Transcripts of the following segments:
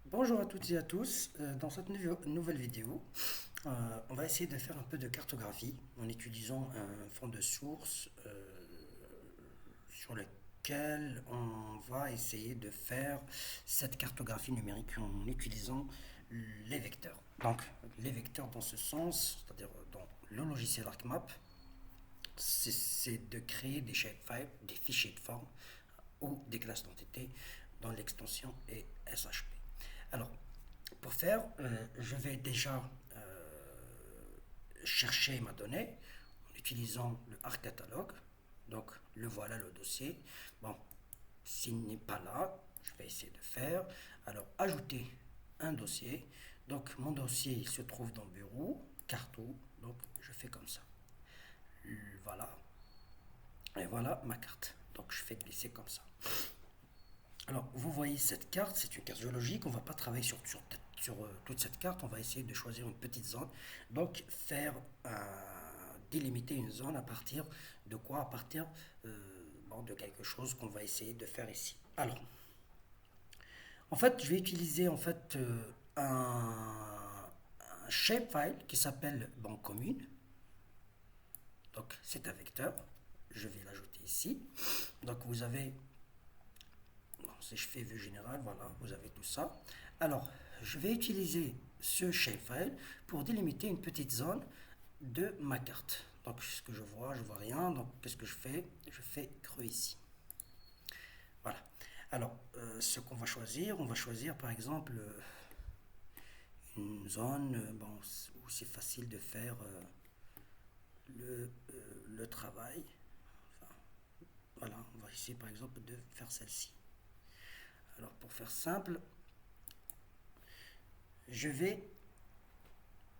Bonjour à toutes et à tous. Dans cette nouvelle vidéo, on va essayer de faire un peu de cartographie en utilisant un fond de source sur lequel on va essayer de faire cette cartographie numérique en utilisant les vecteurs. Donc, les vecteurs dans ce sens, c'est-à-dire dans le logiciel ArcMap, c'est de créer des shapefiles, des fichiers de forme ou des classes d'entités dont l'extension est SHP. Alors, pour faire, je vais déjà chercher ma donnée en utilisant le ArcCatalog. Donc, le voilà le dossier. Bon, s'il n'est pas là, je vais essayer de faire. Alors, ajouter un dossier. Donc, mon dossier il se trouve dans Bureau, Carto. Donc, je fais comme ça. Voilà. Et voilà ma carte. Donc, je fais glisser comme ça. Alors, vous voyez cette carte, c'est une carte géologique. On ne va pas travailler sur toute cette carte. On va essayer de choisir une petite zone. Donc, délimiter une zone à partir de quoi? À partir de quelque chose qu'on va essayer de faire ici. Alors, en fait, je vais utiliser un shapefile qui s'appelle banque commune. Donc, c'est un vecteur. Je vais l'ajouter ici. Donc, vous avez si je fais vue générale, voilà, vous avez tout ça. Alors, je vais utiliser ce shapefile pour délimiter une petite zone de ma carte. Donc, ce que je vois rien. Donc, qu'est-ce que je fais? Je fais creux ici. Voilà. Alors, ce qu'on on va choisir par exemple une zone où c'est facile de faire le travail. Enfin, voilà, on va essayer par exemple de faire celle-ci. Alors, pour faire simple, je vais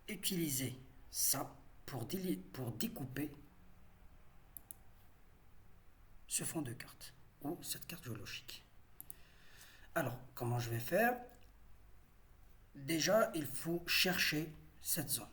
utiliser ça pour découper ce fond de carte ou cette carte géologique. Alors, comment je vais faire? Déjà, il faut chercher cette zone.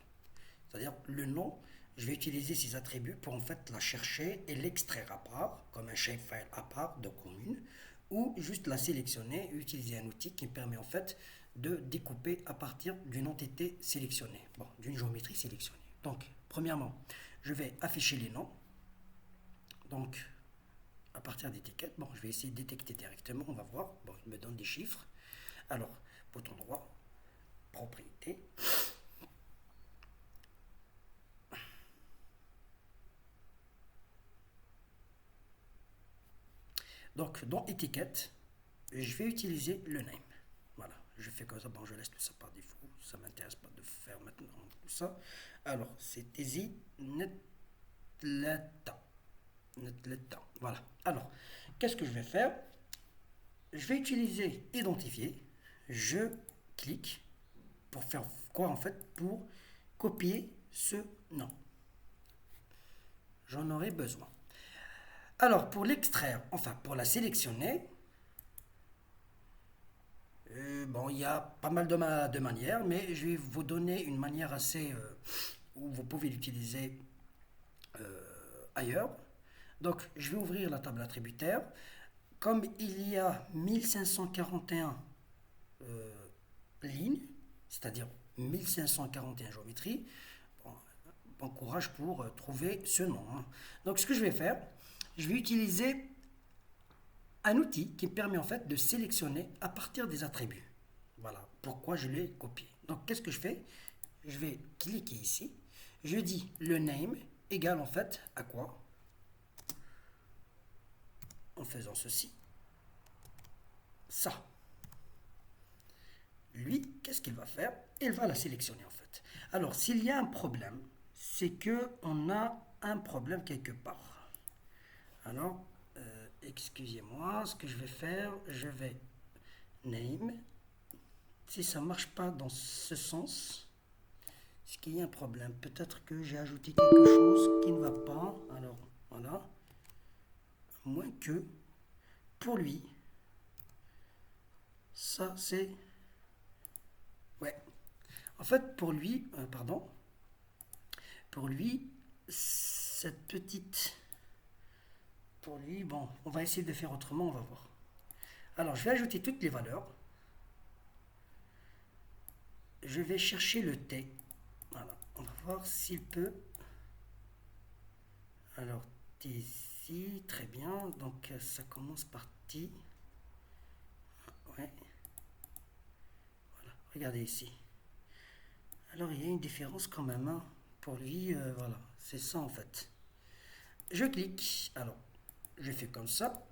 C'est-à-dire le nom, je vais utiliser ces attributs pour en fait la chercher et l'extraire à part, comme un shapefile à part de commune, ou juste la sélectionner et utiliser un outil qui me permet en fait de découper à partir d'une entité sélectionnée, d'une géométrie sélectionnée. Donc, premièrement, je vais afficher les noms. Donc, à partir d'étiquettes, je vais essayer de détecter directement, on va voir. Bon, il me donne des chiffres. Alors, bouton droit, propriété. Donc, dans étiquette, je vais utiliser le name. Voilà, je fais comme ça. Bon, je laisse tout ça par défaut. Ça ne m'intéresse pas de faire maintenant tout ça. Alors, c'est easy netleta. Netleta. Voilà. Alors, qu'est-ce que je vais faire? Je vais utiliser identifier. Je clique pour faire quoi en fait? Pour copier ce nom. J'en aurai besoin. Alors, pour l'extraire, enfin pour la sélectionner, il y a pas mal de manières, mais je vais vous donner une manière assez où vous pouvez l'utiliser ailleurs. Donc, je vais ouvrir la table attributaire. Comme il y a 1541 lignes, c'est-à-dire 1541 géométries, bon courage pour trouver ce nom. Donc, ce que je vais faire, je vais utiliser un outil qui me permet en fait de sélectionner à partir des attributs. Voilà pourquoi je l'ai copié. Donc qu'est-ce que je fais? Je vais cliquer ici. Je dis le name égale en fait à quoi? En faisant ceci. Ça. Lui, qu'est-ce qu'il va faire? Il va la sélectionner en fait. Alors s'il y a un problème, c'est que on a un problème quelque part. Alors, excusez-moi, ce que je vais faire, je vais name. Si ça ne marche pas dans ce sens, est-ce qu'il y a un problème? Peut-être que j'ai ajouté quelque chose qui ne va pas. Alors, voilà. Moins que, pour lui, ça c'est... Ouais. En fait, pour lui, pour lui, cette petite... Pour lui, bon, on va essayer de faire autrement, on va voir. Alors, je vais ajouter toutes les valeurs. je vais chercher le T. Voilà, on va voir s'il peut. Alors, T ici, très bien. Donc, ça commence par T. Ouais. Voilà, regardez ici. Alors, il y a une différence quand même, hein. Pour lui, voilà, c'est ça en fait. Je clique. Alors, je fais comme ça.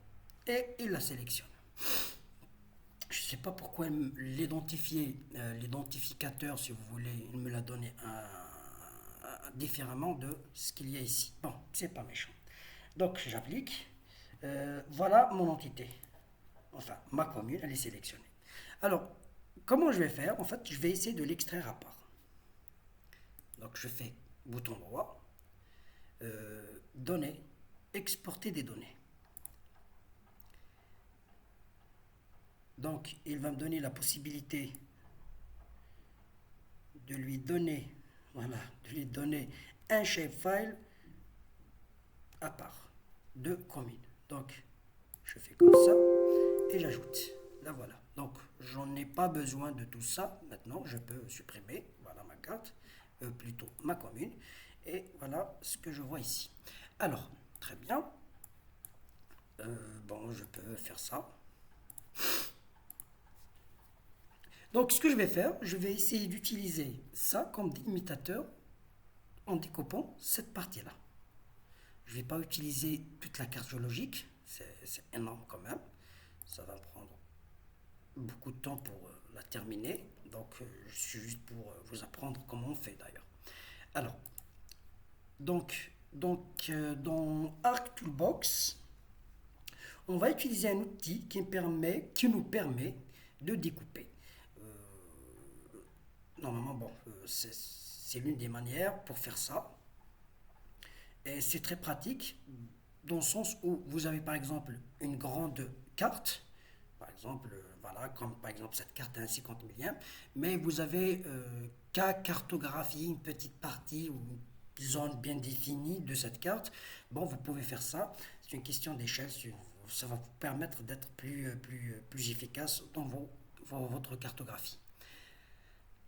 Et il la sélectionne. Je ne sais pas pourquoi l'identificateur, si vous voulez, il me l'a donné différemment de ce qu'il y a ici. Bon, c'est pas méchant. Donc, j'applique. Voilà mon entité. Enfin, ma commune, elle est sélectionnée. Alors, comment je vais faire? En fait, je vais essayer de l'extraire à part. Donc, je fais bouton droit, données, exporter des données. Donc, il va me donner la possibilité de lui donner, voilà, de lui donner un shapefile à part de commune. Donc, je fais comme ça et j'ajoute. Là, voilà. Donc, j'en ai pas besoin de tout ça. Maintenant, je peux supprimer. Voilà ma carte, plutôt ma commune. Et voilà ce que je vois ici. Alors, très bien. Bon, je peux faire ça. Donc, ce que je vais faire, je vais essayer d'utiliser ça comme imitateur en découpant cette partie-là. Je ne vais pas utiliser toute la carte géologique, c'est énorme quand même. Ça va prendre beaucoup de temps pour la terminer. Donc, je suis juste pour vous apprendre comment on fait d'ailleurs. Alors, dans Arc Toolbox, on va utiliser un outil qui nous permet de découper. Normalement, bon, c'est l'une des manières pour faire ça. Et c'est très pratique dans le sens où vous avez par exemple une grande carte, par exemple, voilà, comme par exemple cette carte à 50 millième, mais vous avez qu'à cartographier une petite partie ou une zone bien définie de cette carte. Bon, vous pouvez faire ça. C'est une question d'échelle. Ça va vous permettre d'être plus efficace dans votre cartographie.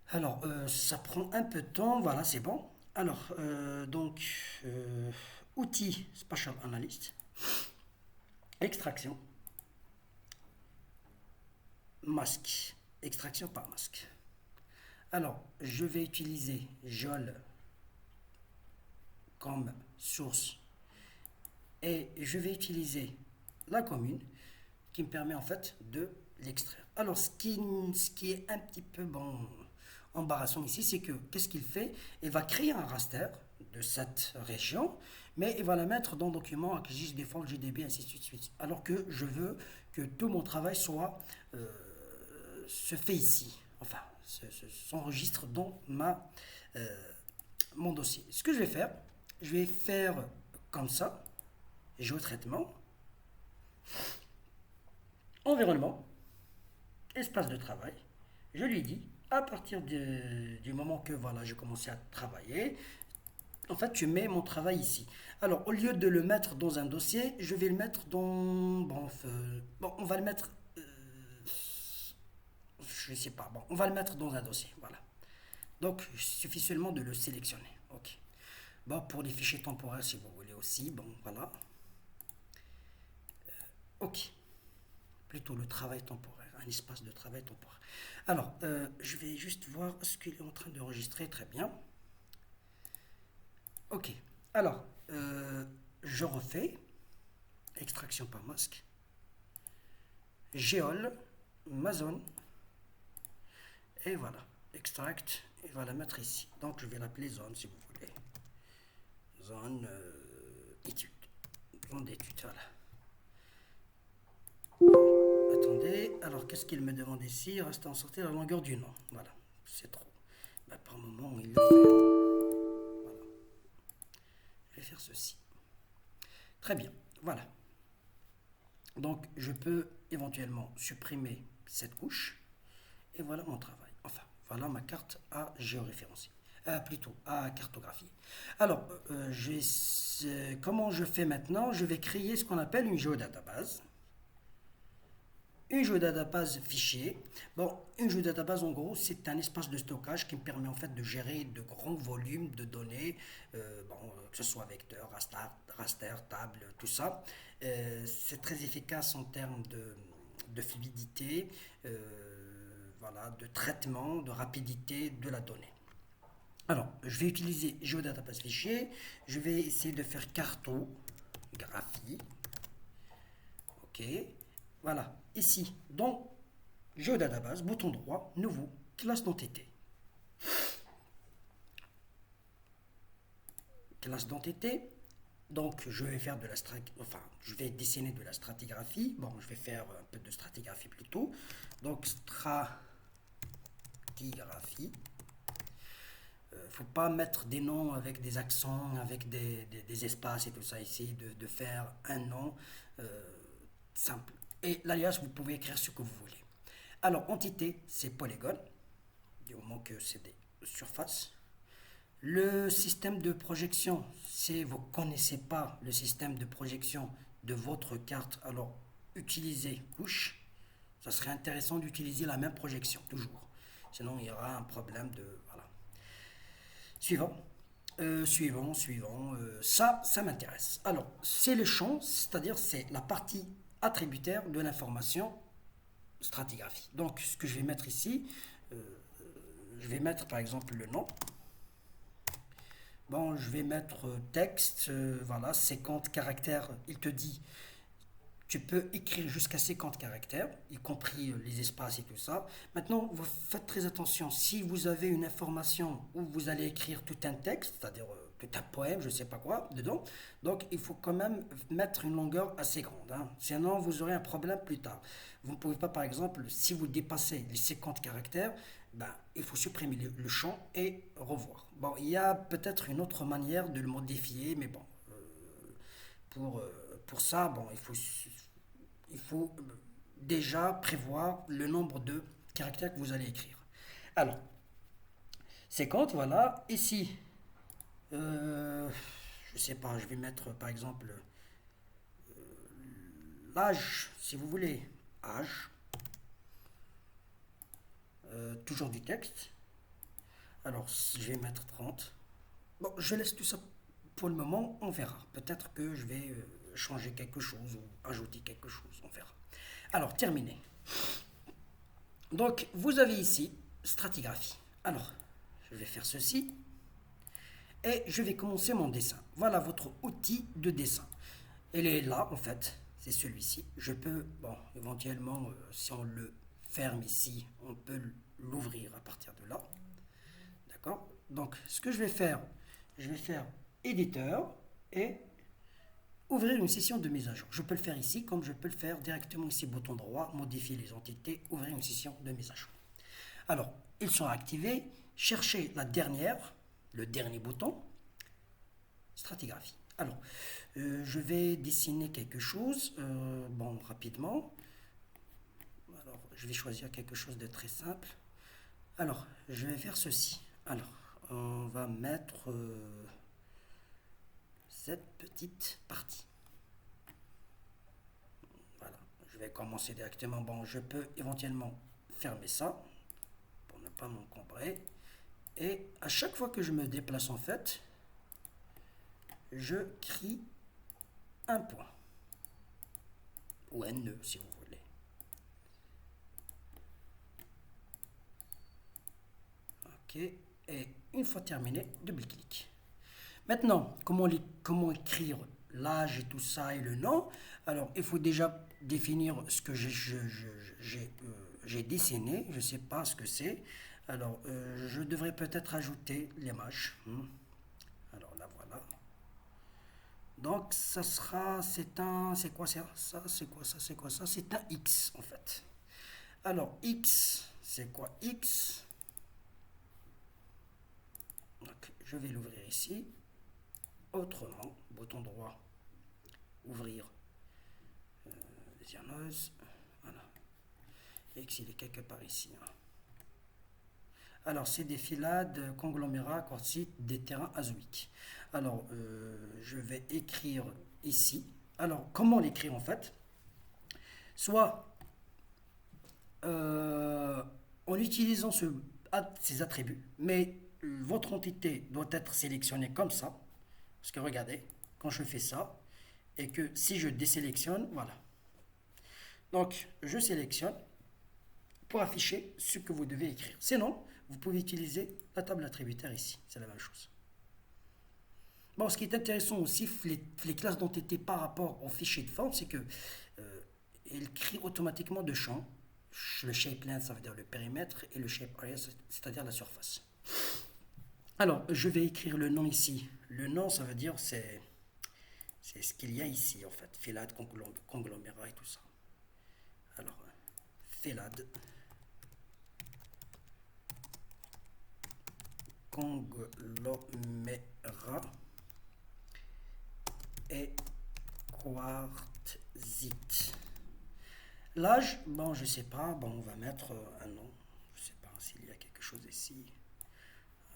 Alors, ça prend un peu de temps, voilà, c'est bon. Alors, outils Spatial Analyst, extraction, masque, extraction par masque. Alors, je vais utiliser Jol comme source et je vais utiliser la commune qui me permet en fait de l'extraire. Alors, ce qui est un petit peu bon, embarrassant ici, c'est que qu'est-ce qu'il fait? Il va créer un raster de cette région, mais il va la mettre dans le document ArcGIS Default GDB, ainsi de suite. Alors que je veux que tout mon travail se fait ici. Enfin, s'enregistre dans mon dossier. Ce que je vais faire comme ça, géotraitement, environnement, espace de travail. Je lui dis, à partir du moment que voilà, j'ai commencé à travailler, en fait, je mets mon travail ici. Alors, au lieu de le mettre dans un dossier, je vais le mettre dans... Bon, on va le mettre... je ne sais pas. Bon, on va le mettre dans un dossier. Voilà. Donc, il suffit seulement de le sélectionner. OK. Bon, pour les fichiers temporaires, si vous voulez aussi. Bon, voilà. OK. Plutôt le travail temporaire, un espace de travail temporaire. Alors, je vais juste voir ce qu'il est en train d'enregistrer. Très bien. OK. Alors, je refais. Extraction par masque. Géol, ma zone. Et voilà. Extract. Il va la mettre ici. Donc, je vais l'appeler zone, si vous voulez. Zone étude. Zone d'étude, voilà. Attendez, alors qu'est-ce qu'il me demande ici? Il reste en sortir la longueur du nom. Voilà, c'est trop. Ben, par moment, il le fait. Voilà. Je vais faire ceci. Très bien, voilà. Donc, je peux éventuellement supprimer cette couche. Et voilà mon travail. Enfin, voilà ma carte à géoréférencier. Plutôt à cartographier. Alors, comment je fais maintenant? Je vais créer ce qu'on appelle une géodatabase. une géodatabase fichier. Bon, une géodatabase en gros, c'est un espace de stockage qui me permet en fait de gérer de grands volumes de données, que ce soit vecteur, raster, table, tout ça. C'est très efficace en termes de fluidité, voilà, de traitement, de rapidité de la donnée. Alors, je vais utiliser géodatabase fichier. Je vais essayer de faire cartographie. OK. Voilà. Ici, dans géodatabase, bouton droit, nouveau, classe d'entité. Classe d'entité. Donc, je vais faire je vais dessiner de la stratigraphie. Bon, je vais faire un peu de stratigraphie plutôt. Donc, stratigraphie. Faut pas mettre des noms avec des accents, avec des espaces et tout ça. Essayez de faire un nom simple. Et l'alias, vous pouvez écrire ce que vous voulez. Alors, entité, c'est polygone, du moment que c'est des surfaces. Le système de projection, si vous ne connaissez pas le système de projection de votre carte, alors utilisez couche. Ça serait intéressant d'utiliser la même projection, toujours. Sinon, il y aura un problème de... Voilà. Suivant. Suivant. Ça m'intéresse. Alors, c'est le champ, c'est-à-dire c'est la partie attributaire de l'information stratigraphie. Donc, ce que je vais mettre ici, je vais mettre par exemple le nom. Bon, je vais mettre texte, voilà, 50 caractères. Il te dit, tu peux écrire jusqu'à 50 caractères, y compris les espaces et tout ça. Maintenant, vous faites très attention. Si vous avez une information où vous allez écrire tout un texte, c'est-à-dire tout un poème, je ne sais pas quoi, dedans, donc il faut quand même mettre une longueur assez grande. Hein. Sinon, vous aurez un problème plus tard. Vous ne pouvez pas, par exemple, si vous dépassez les 50 caractères, ben, il faut supprimer le champ et revoir. Bon, il y a peut-être une autre manière de le modifier, mais bon, pour ça, bon, il faut déjà prévoir le nombre de caractères que vous allez écrire. Alors, 50, voilà. Ici, je sais pas, je vais mettre par exemple l'âge, si vous voulez, âge, toujours du texte. Alors, je vais mettre 30. Bon, je laisse tout ça pour le moment, on verra. Peut-être que je vais changer quelque chose ou ajouter quelque chose, on verra. Alors, terminé. Donc, vous avez ici stratigraphie. Alors, je vais faire ceci et je vais commencer mon dessin. Voilà votre outil de dessin. Elle est là, en fait, c'est celui-ci. Je peux, bon, éventuellement, si on le ferme ici, on peut l'ouvrir à partir de là. D'accord? Donc, ce que je vais faire éditeur et ouvrir une session de mise à jour. Je peux le faire ici, comme je peux le faire directement ici, bouton droit, modifier les entités, ouvrir une session de mise à jour. Alors, ils sont activés. Cherchez le dernier bouton, stratigraphie. Alors, je vais dessiner quelque chose, bon, rapidement. Alors, je vais choisir quelque chose de très simple. Alors, je vais faire ceci. Alors, on va mettre cette petite partie. Voilà, je vais commencer directement. Bon, je peux éventuellement fermer ça pour ne pas m'encombrer. Et à chaque fois que je me déplace en fait, je crie un point. Ou un nœud si vous voulez. Ok, et une fois terminé, double-clic. Maintenant, comment écrire l'âge et tout ça et le nom? Alors, il faut déjà définir ce que j'ai dessiné. Je ne sais pas ce que c'est. Alors, je devrais peut-être ajouter l'image. Alors, là, voilà. Donc, ça sera, c'est quoi ça? C'est quoi ça? C'est quoi ça? C'est un X, en fait. Alors, X, c'est quoi X? Donc, je vais l'ouvrir ici. Autrement, bouton droit, ouvrir Zernos. Voilà. X, il est quelque part ici. Hein. Alors, c'est des filades, conglomérats, quartzites, des terrains azoïques. Alors, je vais écrire ici. Alors, comment l'écrire en fait? Soit euh, en utilisant ces attributs, mais votre entité doit être sélectionnée comme ça. Parce que regardez, quand je fais ça, et que si je désélectionne, voilà. Donc, je sélectionne pour afficher ce que vous devez écrire. Sinon, vous pouvez utiliser la table attributaire ici. C'est la même chose. Bon, ce qui est intéressant aussi, les classes d'entité par rapport au fichier de forme, c'est que il crée automatiquement deux champs. Le shape length, ça veut dire le périmètre, et le shape area, c'est-à-dire la surface. Alors, je vais écrire le nom ici. Le nom, ça veut dire c'est ce qu'il y a ici, en fait. Filade, conglomérat et tout ça. Alors, filade, conglomérat et quartzite. L'âge, bon, je sais pas, bon, on va mettre un nom. Je sais pas s'il y a quelque chose ici.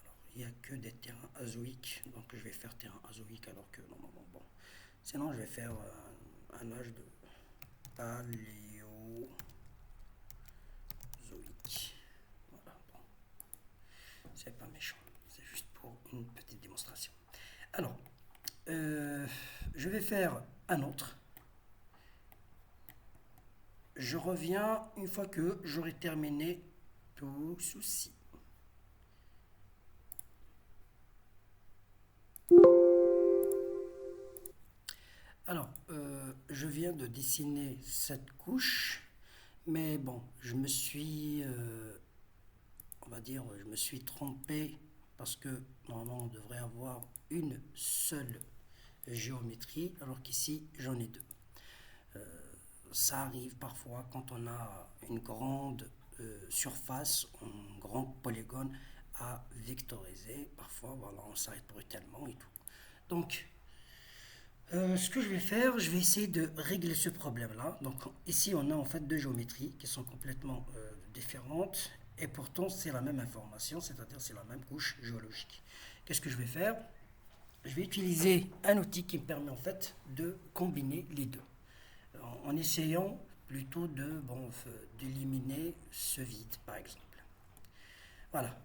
Alors, il n'y a que des terrains azoïques, donc je vais faire terrain azoïque alors que normalement, bon. Sinon, je vais faire un âge de paléozoïque. Voilà, bon, c'est pas méchant, c'est juste pour une petite démonstration. Alors, je vais faire un autre. Je reviens une fois que j'aurai terminé tout ceci. Alors, je viens de dessiner cette couche, mais bon, je me suis, on va dire, je me suis trompé parce que normalement on devrait avoir une seule géométrie, alors qu'ici j'en ai deux. Ça arrive parfois quand on a une grande surface, un grand polygone à vectoriser. Parfois, voilà, on s'arrête brutalement et tout. Donc, ce que je vais faire, je vais essayer de régler ce problème-là. Donc, ici, on a en fait deux géométries qui sont complètement différentes et pourtant c'est la même information, c'est-à-dire c'est la même couche géologique. Qu'est-ce que je vais faire? Je vais utiliser un outil qui me permet en fait de combiner les deux en essayant plutôt d'éliminer ce vide, par exemple. Voilà.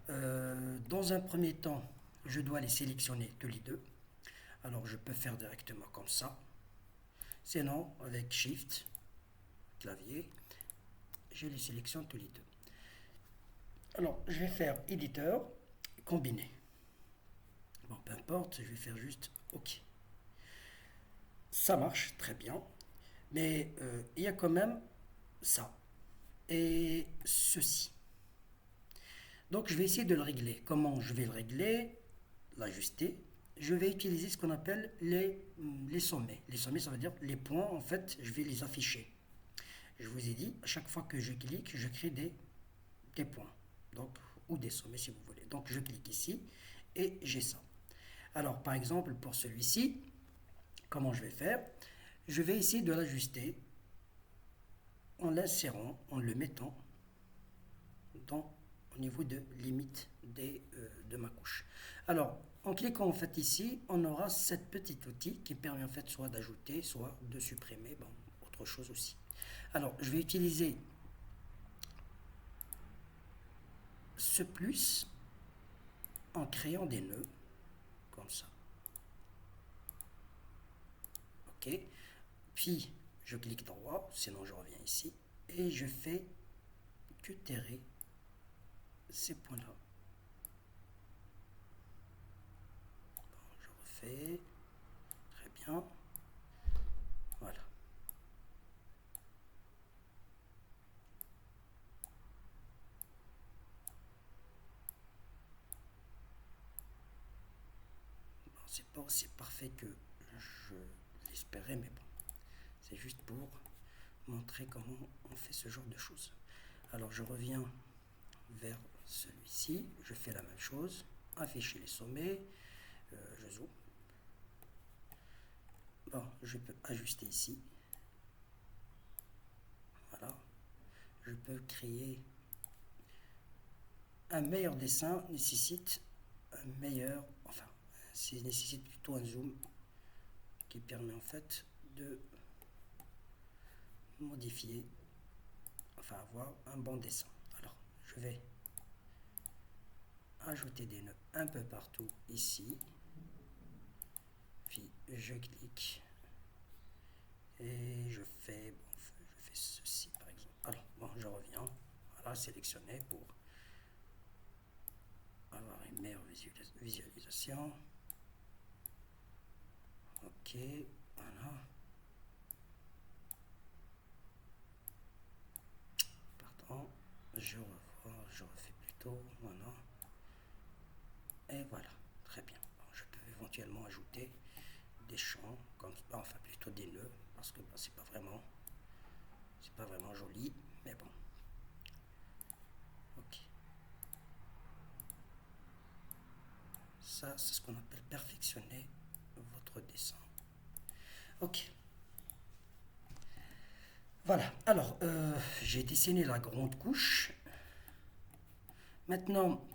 Dans un premier temps, je dois les sélectionner tous les deux. Alors, je peux faire directement comme ça. Sinon, avec Shift, clavier, je les sélectionne tous les deux. Alors, je vais faire éditeur, combiner. Bon, peu importe, je vais faire juste OK. Ça marche très bien. Mais il y a quand même ça et ceci. Donc je vais essayer de le régler. Comment je vais le régler? L'ajuster. Je vais utiliser ce qu'on appelle les sommets. Les sommets, ça veut dire les points, en fait, je vais les afficher. Je vous ai dit, à chaque fois que je clique, je crée des points. Donc, ou des sommets si vous voulez. Donc je clique ici et j'ai ça. Alors par exemple, pour celui-ci, comment je vais faire? Je vais essayer de l'ajuster en l'insérant, en le mettant au niveau de limite de ma couche. Alors, en cliquant en fait ici, on aura cette petite outil qui permet en fait soit d'ajouter, soit de supprimer, bon, autre chose aussi. Alors, je vais utiliser ce plus en créant des nœuds, comme ça. OK. Puis, je clique droit, sinon je reviens ici, et je fais cutter ces points-là. Bon, je refais. Très bien. Voilà. Bon, c'est pas aussi parfait que je l'espérais, mais bon. C'est juste pour montrer comment on fait ce genre de choses. Alors je reviens vers celui-ci, je fais la même chose, afficher les sommets, je zoome. Bon, je peux ajuster ici. Voilà. Je peux créer un meilleur dessin, nécessite un meilleur, enfin, nécessite plutôt un zoom qui permet en fait de modifier, enfin avoir un bon dessin. Alors, je vais ajouter des nœuds un peu partout ici. Puis je clique et je fais ceci par exemple. Alors, bon, je reviens. Voilà, sélectionner pour avoir une meilleure visualisation. Ok, voilà. Pardon, je revois, je refais plutôt, voilà. Et voilà, très bien. Bon, je peux éventuellement ajouter des champs, comme, enfin plutôt des nœuds, parce que bon, c'est pas vraiment joli, mais bon. Ok. Ça, c'est ce qu'on appelle perfectionner votre dessin. Ok. Voilà. Alors, j'ai dessiné la grande couche. Maintenant,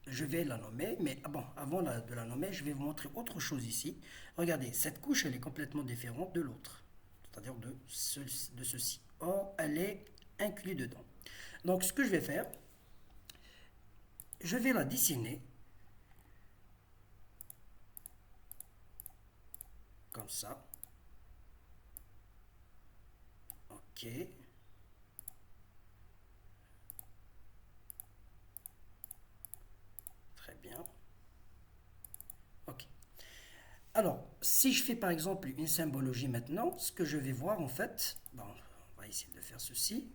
je vais la nommer, mais bon, avant de la nommer, je vais vous montrer autre chose ici. Regardez, cette couche, elle est complètement différente de l'autre, c'est-à-dire de ceci. Or, elle est inclue dedans. Donc, ce que je vais faire, je vais la dessiner comme ça. Ok. Très bien. Ok. Alors, si je fais par exemple une symbologie maintenant, ce que je vais voir en fait, bon, on va essayer de faire ceci.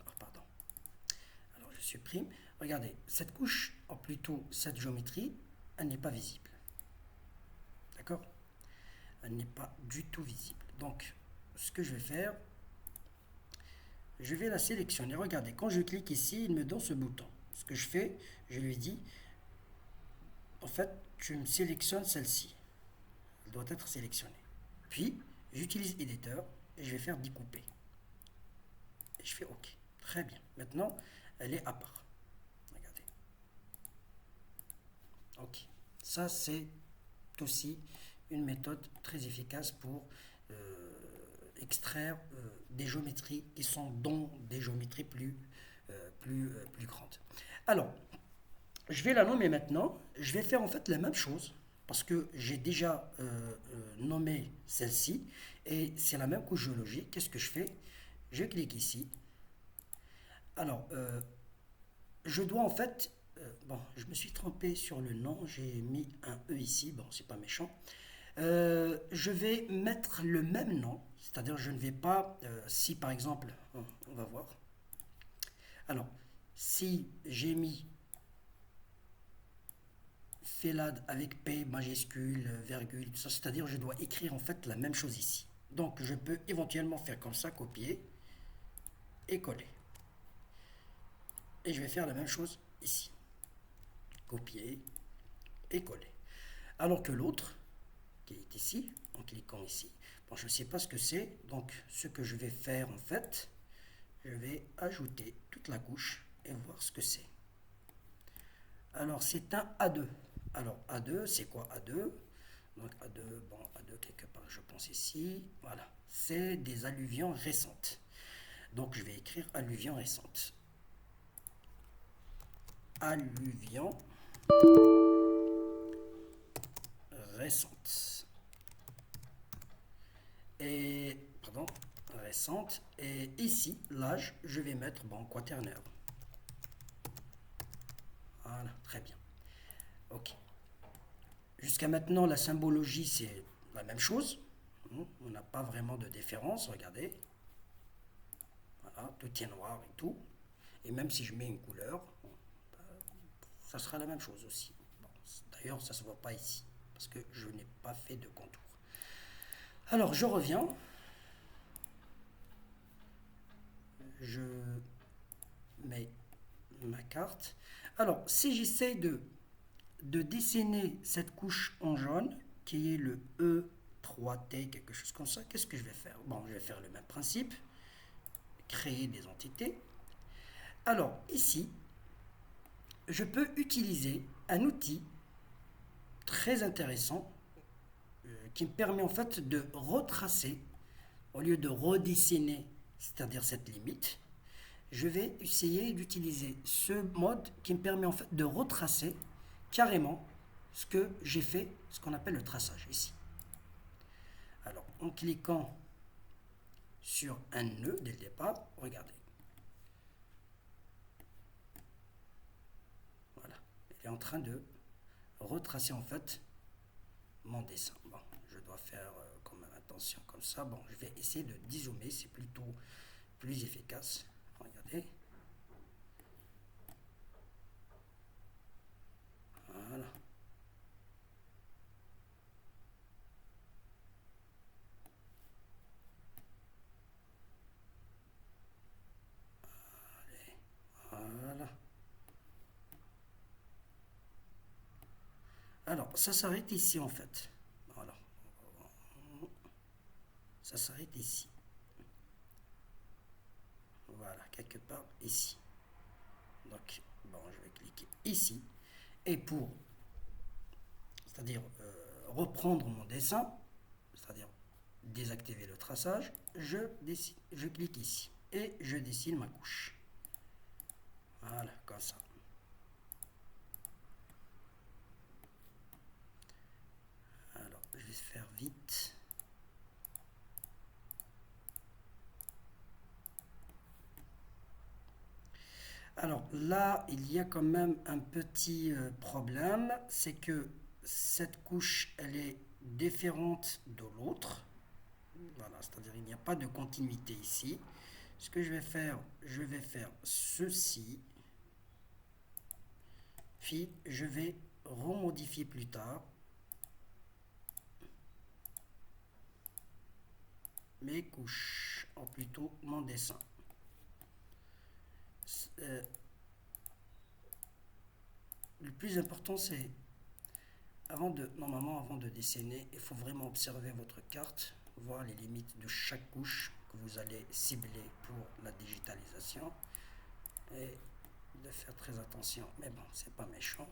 Oh, pardon. Alors, je supprime. Regardez, cette couche, ou plutôt cette géométrie, elle n'est pas visible. D'accord? Elle n'est pas du tout visible. Donc, ce que je vais faire, je vais la sélectionner. Regardez, quand je clique ici, il me donne ce bouton. Ce que je fais, je lui dis, en fait, tu me sélectionnes celle-ci. Elle doit être sélectionnée. Puis, j'utilise éditeur et je vais faire découper. Et je fais OK. Très bien. Maintenant, elle est à part. Regardez. OK. Ça, c'est aussi une méthode très efficace pour extraire des géométries qui sont dans des géométries plus grandes. Alors, je vais la nommer maintenant. Je vais faire en fait la même chose parce que j'ai déjà nommé celle-ci et c'est la même couche géologique. Qu'est-ce que je fais? Je clique ici. Alors, je dois en fait, bon, je me suis trompé sur le nom, j'ai mis un E ici, bon, c'est pas méchant. Je vais mettre le même nom, c'est-à-dire je ne vais pas, si par exemple, on va voir. Alors, si j'ai mis Felad avec P majuscule, virgule, tout ça, c'est-à-dire je dois écrire en fait la même chose ici. Donc je peux éventuellement faire comme ça, copier et coller. Et je vais faire la même chose ici. Copier et coller. Alors que l'autre, qui est ici, en cliquant ici, bon, je ne sais pas ce que c'est, donc ce que je vais faire en fait, je vais ajouter toute la couche et voir ce que c'est. Alors c'est un A2. Alors A2, c'est quoi A2? Donc A2, bon, A2 quelque part, je pense ici. Voilà, c'est des alluvions récentes. Donc je vais écrire alluvions récentes. Alluvions récentes. Et, pardon, récente. Et ici, l'âge, je vais mettre, bon, quaternaire. Voilà, très bien. Ok. Jusqu'à maintenant, la symbologie, c'est la même chose. On n'a pas vraiment de différence, regardez. Voilà, tout est noir et tout. Et même si je mets une couleur, ça sera la même chose aussi. Bon, d'ailleurs, ça ne se voit pas ici, parce que je n'ai pas fait de contour. Alors, je reviens. Je mets ma carte. Alors, si j'essaie de dessiner cette couche en jaune, qui est le E3T, quelque chose comme ça, qu'est-ce que je vais faire? Bon, je vais faire le même principe. Créer des entités. Alors, ici, je peux utiliser un outil très intéressant qui me permet en fait de retracer au lieu de redessiner, c'est-à-dire cette limite, je vais essayer d'utiliser ce mode qui me permet en fait de retracer carrément ce que j'ai fait, ce qu'on appelle le traçage ici. Alors, en cliquant sur un nœud dès le départ, regardez. Voilà, il est en train de retracer en fait mon dessin. Bon, je dois faire quand même attention comme ça. Bon, je vais essayer de dézoomer, c'est plutôt plus efficace. Regardez. Voilà. Allez, voilà. Alors, ça s'arrête ici en fait. Voilà. Ça s'arrête ici. Voilà, quelque part ici. Donc, bon, je vais cliquer ici. Et pour, c'est-à-dire reprendre mon dessin, c'est-à-dire désactiver le traçage, je clique ici et je dessine ma couche. Voilà, comme ça. Alors, je vais faire vite. Alors là, il y a quand même un petit problème, c'est que cette couche, elle est différente de l'autre. Voilà, c'est-à-dire il n'y a pas de continuité ici. Ce que je vais faire ceci, puis je vais remodifier plus tard mes couches, ou plutôt mon dessin. Le plus important, c'est normalement, avant de dessiner, il faut vraiment observer votre carte, voir les limites de chaque couche que vous allez cibler pour la digitalisation et de faire très attention. Mais bon, c'est pas méchant.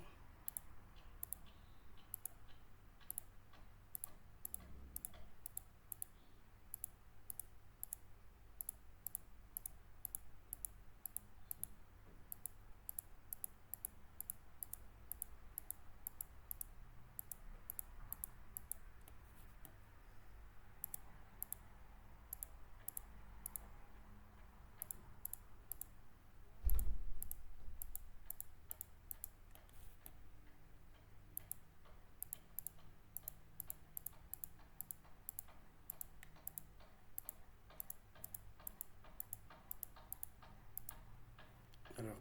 Alors,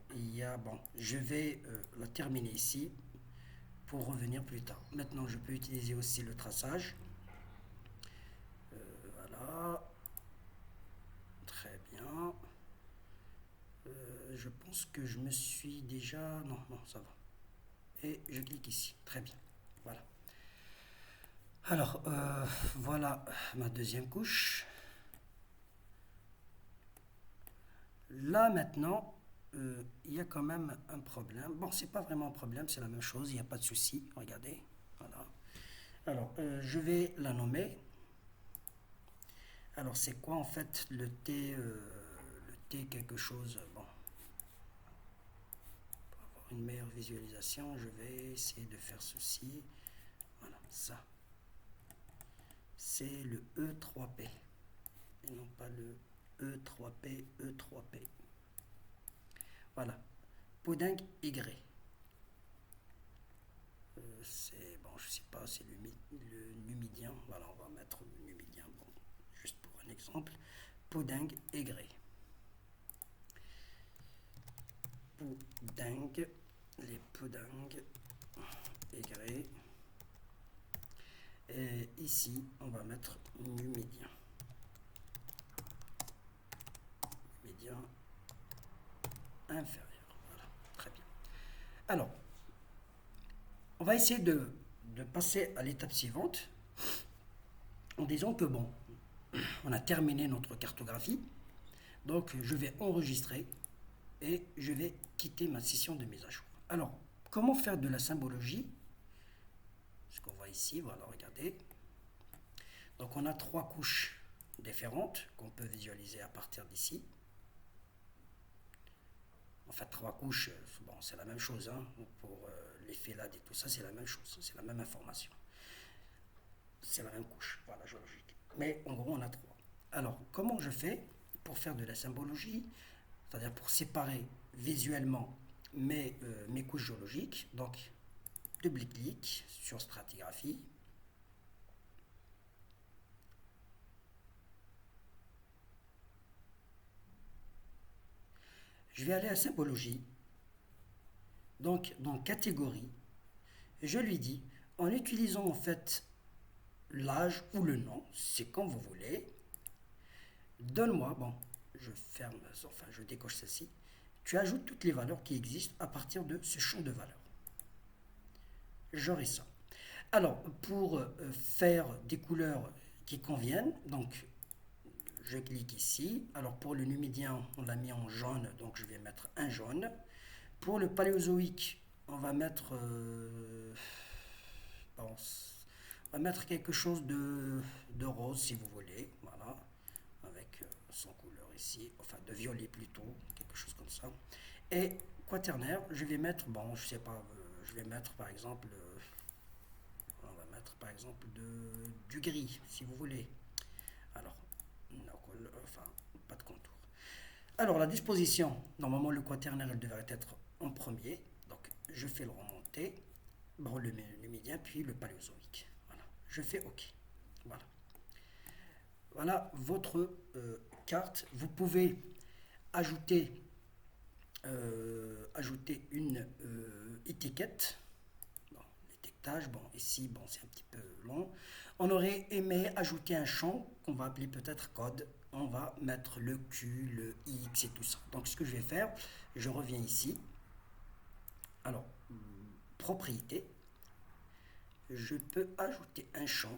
bon, je vais la terminer ici pour revenir plus tard. Maintenant, je peux utiliser aussi le traçage. Voilà, très bien. Je pense que je me suis déjà... Non, non, ça va. Et je clique ici, très bien. Voilà. Alors, voilà ma deuxième couche. Là, maintenant, il y a quand même un problème. Bon, c'est pas vraiment un problème, c'est la même chose, il n'y a pas de souci. Regardez, voilà. Alors, je vais la nommer. Alors, c'est quoi en fait le T quelque chose? Bon, pour avoir une meilleure visualisation, je vais essayer de faire ceci. Voilà, ça. C'est le E3P et non pas le E3P, E3P. Voilà, pudding Y. C'est bon, je sais pas, c'est le numidien. Voilà, on va mettre le numidien. Bon, juste pour un exemple, pudding Y. Pudding, les puddings Y. Et ici, on va mettre numidien. Numidien inférieur. Voilà, très bien. Alors, on va essayer de passer à l'étape suivante en disant que bon, on a terminé notre cartographie. Donc, je vais enregistrer et je vais quitter ma session de mise à jour. Alors, comment faire de la symbologie? Ce qu'on voit ici, voilà, regardez. Donc, on a trois couches différentes qu'on peut visualiser à partir d'ici. En fait, 3 couches, bon, c'est la même chose, hein, pour les filades et tout ça, c'est la même chose, c'est la même information. C'est la même couche, voilà, géologique. Mais en gros, on a 3. Alors, comment je fais pour faire de la symbologie, c'est-à-dire pour séparer visuellement mes couches géologiques? Donc, double-clic sur stratigraphie. Je vais aller à symbologie. Donc, dans catégorie, je lui dis, en utilisant en fait l'âge ou le nom, c'est comme vous voulez, donne-moi, bon, je ferme, enfin je décoche celle-ci, tu ajoutes toutes les valeurs qui existent à partir de ce champ de valeurs. J'aurai ça. Alors, pour faire des couleurs qui conviennent, donc je clique ici. Alors pour le numidien, on l'a mis en jaune, donc je vais mettre un jaune. Pour le paléozoïque, on va mettre, bon, on va mettre quelque chose de rose si vous voulez, voilà, avec son couleur ici, enfin de violet plutôt, quelque chose comme ça. Et quaternaire, je vais mettre, bon, je sais pas, je vais mettre par exemple, on va mettre par exemple du gris si vous voulez. Alors, enfin, pas de contour. Alors, la disposition, normalement le quaternaire elle devrait être en premier, donc je fais le remonter, bon, le numidien, puis le paléozoïque. Voilà, je fais OK. Voilà. Voilà votre carte. Vous pouvez ajouter, ajouter une étiquette. Bon, l'étiquetage, bon, ici, bon, c'est un petit peu long. On aurait aimé ajouter un champ qu'on va appeler peut-être code. On va mettre le Q, le X et tout ça. Donc, ce que je vais faire, je reviens ici. Alors, propriété. Je peux ajouter un champ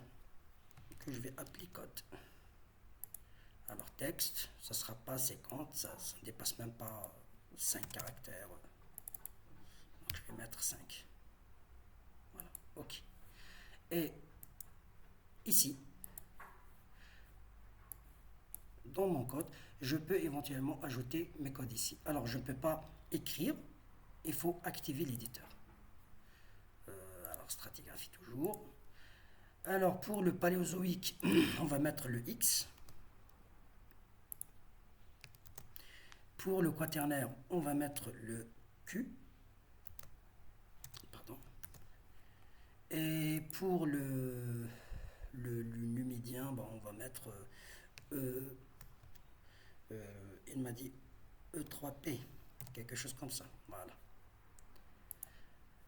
que je vais appeler code. Alors texte, ça ne sera pas 50, ça ne dépasse même pas 5 caractères. Donc je vais mettre 5. Voilà, OK. Et ici, dans mon code, je peux éventuellement ajouter mes codes ici. Alors je ne peux pas écrire, il faut activer l'éditeur. Alors stratigraphie toujours. Alors pour le paléozoïque, on va mettre le X. Pour le quaternaire, on va mettre le Q. Pardon. Et pour le numidien, bon, on va mettre il m'a dit E3P, quelque chose comme ça. Voilà.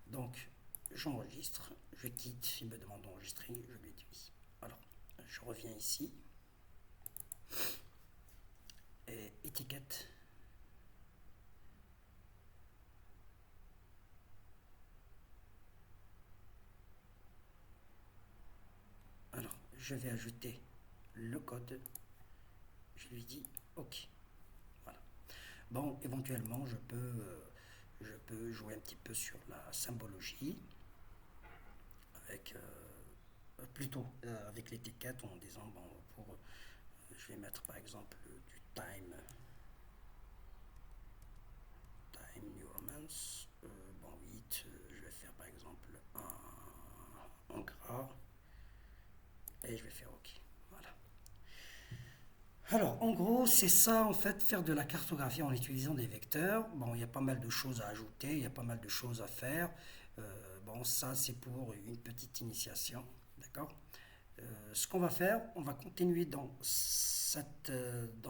Donc, j'enregistre, je quitte, il me demande d'enregistrer, je lui dis oui. Alors, je reviens ici. Et étiquette. Alors, je vais ajouter le code. Je lui dis OK. Voilà. Bon, éventuellement, je peux jouer un petit peu sur la symbologie avec plutôt avec l'étiquette en disant bon pour je vais mettre par exemple du time New Romance bon 8 je vais faire par exemple un en gras et je vais faire OK. Voilà. Alors, en gros, c'est ça, en fait, faire de la cartographie en utilisant des vecteurs. Bon, il y a pas mal de choses à ajouter, il y a pas mal de choses à faire. Bon, ça, c'est pour une petite initiation, d'accord? Ce qu'on va faire, on va continuer dans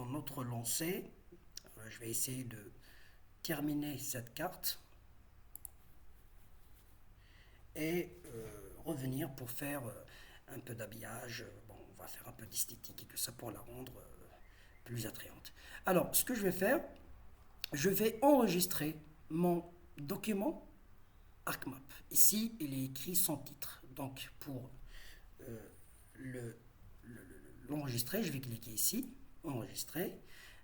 notre lancée. Je vais essayer de terminer cette carte et revenir pour faire un peu d'habillage. Bon, on va faire un peu d'esthétique et tout ça pour la rendre plus attrayante. Alors, ce que je vais faire, je vais enregistrer mon document ArcMap. Ici, il est écrit sans titre. Donc, pour euh, l'enregistrer, je vais cliquer ici, enregistrer.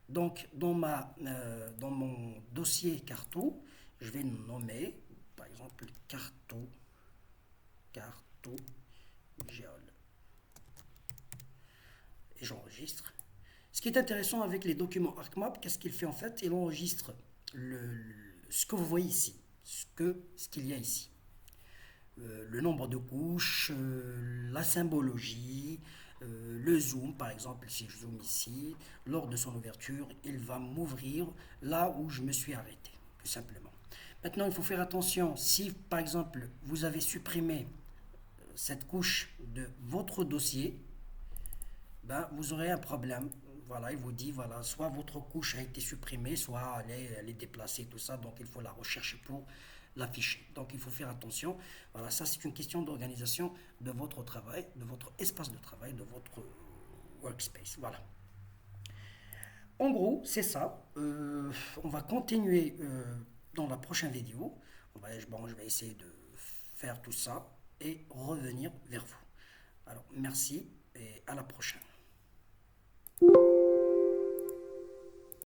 Donc, dans mon dossier Carto, je vais nommer, par exemple, Carto Géol. et j'enregistre. Ce qui est intéressant avec les documents ArcMap, qu'est-ce qu'il fait en fait? Il enregistre ce que vous voyez ici, ce qu'il y a ici. Le nombre de couches, la symbologie, le zoom, par exemple, si je zoome ici, lors de son ouverture, il va m'ouvrir là où je me suis arrêté, tout simplement. Maintenant, il faut faire attention, si par exemple vous avez supprimé cette couche de votre dossier, ben, vous aurez un problème. Voilà, il vous dit, voilà, soit votre couche a été supprimée, soit elle est déplacée, tout ça, donc il faut la rechercher pour l'afficher. Donc il faut faire attention. Voilà, ça c'est une question d'organisation de votre travail, de votre espace de travail, de votre workspace. Voilà. En gros, c'est ça. On va continuer dans la prochaine vidéo. Bon, je vais essayer de faire tout ça et revenir vers vous. Alors, merci et à la prochaine.